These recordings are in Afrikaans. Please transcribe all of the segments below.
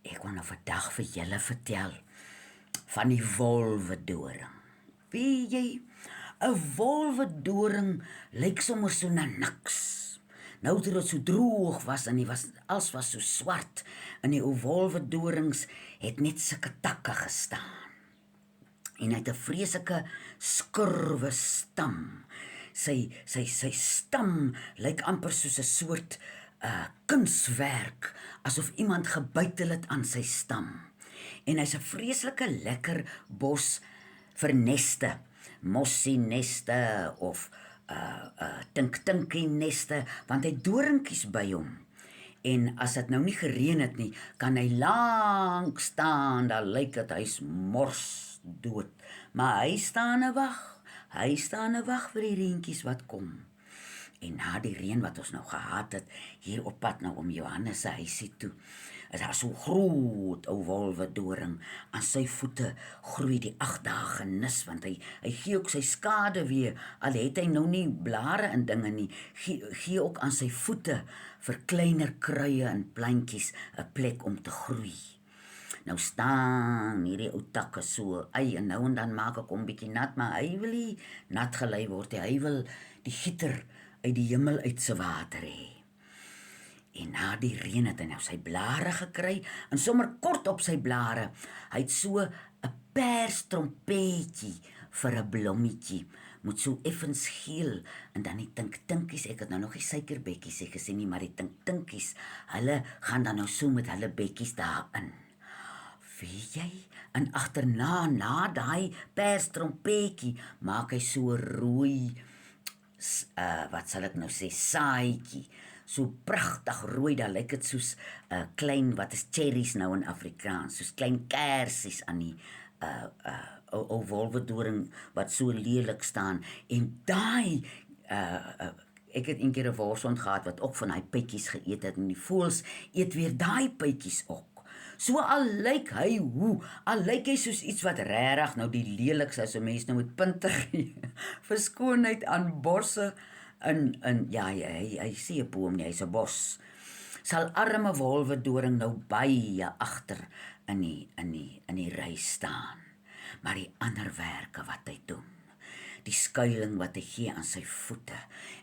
Ek wil nou vandag vir julle vertel van die wolwedoring. Weet jy, 'n wolwedoring lyk sommer so na niks. Nou toe dit so droog was en alles was so swart en die ou wolwedorings het net sulke takke gestaan. En hy het 'n vreeslike skurwe stam. Sy stam lyk amper soos 'n soort kunswerk, asof iemand gebytel het aan sy stam. En hy's 'n vreeslike lekker bos vir neste, mossie neste of tinkie neste, want hy het doringkies by hom. En as dit nou nie gereën het nie, kan hy lank staan, daar lyk dit hy's mors dood. Maar hy staan en wag. Hy staan en wag vir die reentjies wat kom. En na die reën wat ons nou gehad het, hier op pad nou om Johannes se huisie toe, is daar so groot ou wolwedoring. Aan sy voete groei die 8 dae genis, want hy gee ook sy skade weer, al het hy nou nie blare en dinge nie, gee ook aan sy voete vir kleiner kruie en plantjies 'n plek om te groei. Nou staan hierdie ou takke so, en nou en dan maak ek hom bietjie nat, maar hy wil nie nat gelei word, hy wil die gieter uit die hemel uit se water hê. En na die reën het hy nou sy blare gekry, en sommer kort op sy blare, hy het so 'n perstrompetjie vir 'n blommetjie, moet so effens geel, en dan die tinkies, ek het nou nog die suikerbekkies gesien nie, maar die tinkies, hulle gaan dan nou so met hulle bekkies daarin. Weet jy, en agterna, na daai perstrompetjie, maak hy so rooi, wat sal ek nou sê, saadjie, so pragtig rooi, daar lyk dit soos klein, wat is cherries nou in Afrikaans, soos klein kersies aan die ou wolwedoring, wat so lelik staan, en daai, ek het een keer 'n worsond gehad, wat ook van daai pytjies geëet het, en die voëls eet weer daai pytjies ook. So al lyk hy soos iets wat regtig nou die lelikste as 'n mens nou met punte gee, vir skoonheid aan bosse, ja, hy sê 'n boom nie, hy's 'n bos, sal arme wolwedoring nou baie agter in die ry staan. Maar die ander werke wat hy doen, die skuiling wat hy gee aan sy voete,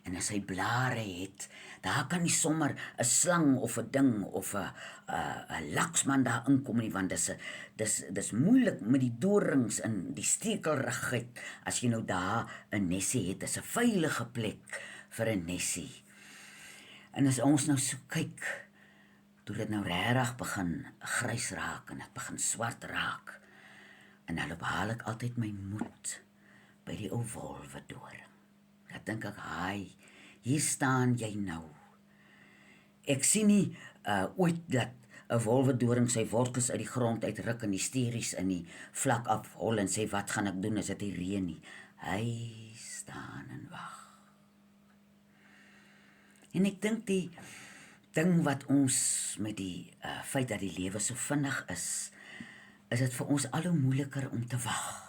en as hy blare het, daar kan nie sommer 'n slang of 'n ding of 'n laksman daar inkom nie, want dis moeilik met die dorings en die stekelrigheid, as jy nou daar 'n nessie het, dis 'n veilige plek vir 'n nessie. En as ons nou so kyk, toe dit nou regtig begin grys raak, en dit begin swart raak, en dan haal ek altyd my moed by die ou wolwedoring. Dan dink ek, hier staan jy nou. Ek sien nie ooit dat 'n wolwedoring sy wortels uit die grond uitruk en hysteries in die vlak afhol en sê, wat gaan ek doen as dit reën nie? Hy staan en wag. En ek dink die ding wat ons met die feit dat die lewe so vinnig is dit vir ons al hoe moeiliker om te wag.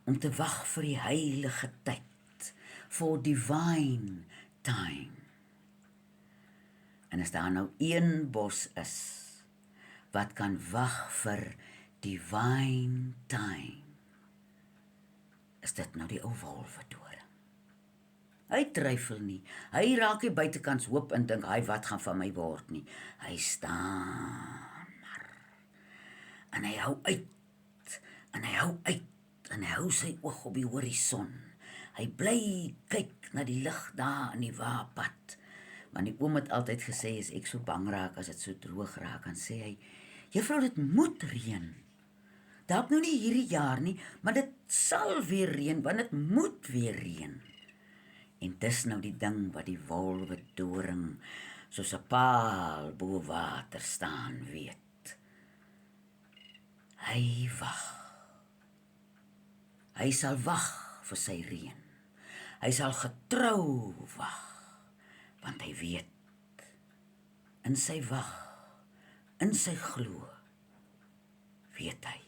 Om te wag vir die heilige tyd, for divine time. En as daar nou een bos is, wat kan wag vir divine time, is dit nou die ou wolwedoring. Hy twyfel nie, hy raak nie buitekans hoop en dink, wat gaan van my word nie. Hy staan maar, en hy hou uit, en hy hou uit, en hy hou sy oog op die horison. Hy bly kyk na die lig daar in die waapad. Want die oom het altyd gesê, as ek so bang raak, as dit so droog raak, dan sê hy, juffrou, dit moet reën. Dalk nou nie hierdie jaar nie, maar dit sal weer reën, want dit moet weer reën. En dis nou die ding wat die wolwedoring soos 'n paal bo water staan weet. Hy wag. Hy sal wag vir sy reën. Hy sal getrou wag, want hy weet, in sy wag, in sy glo, weet hy,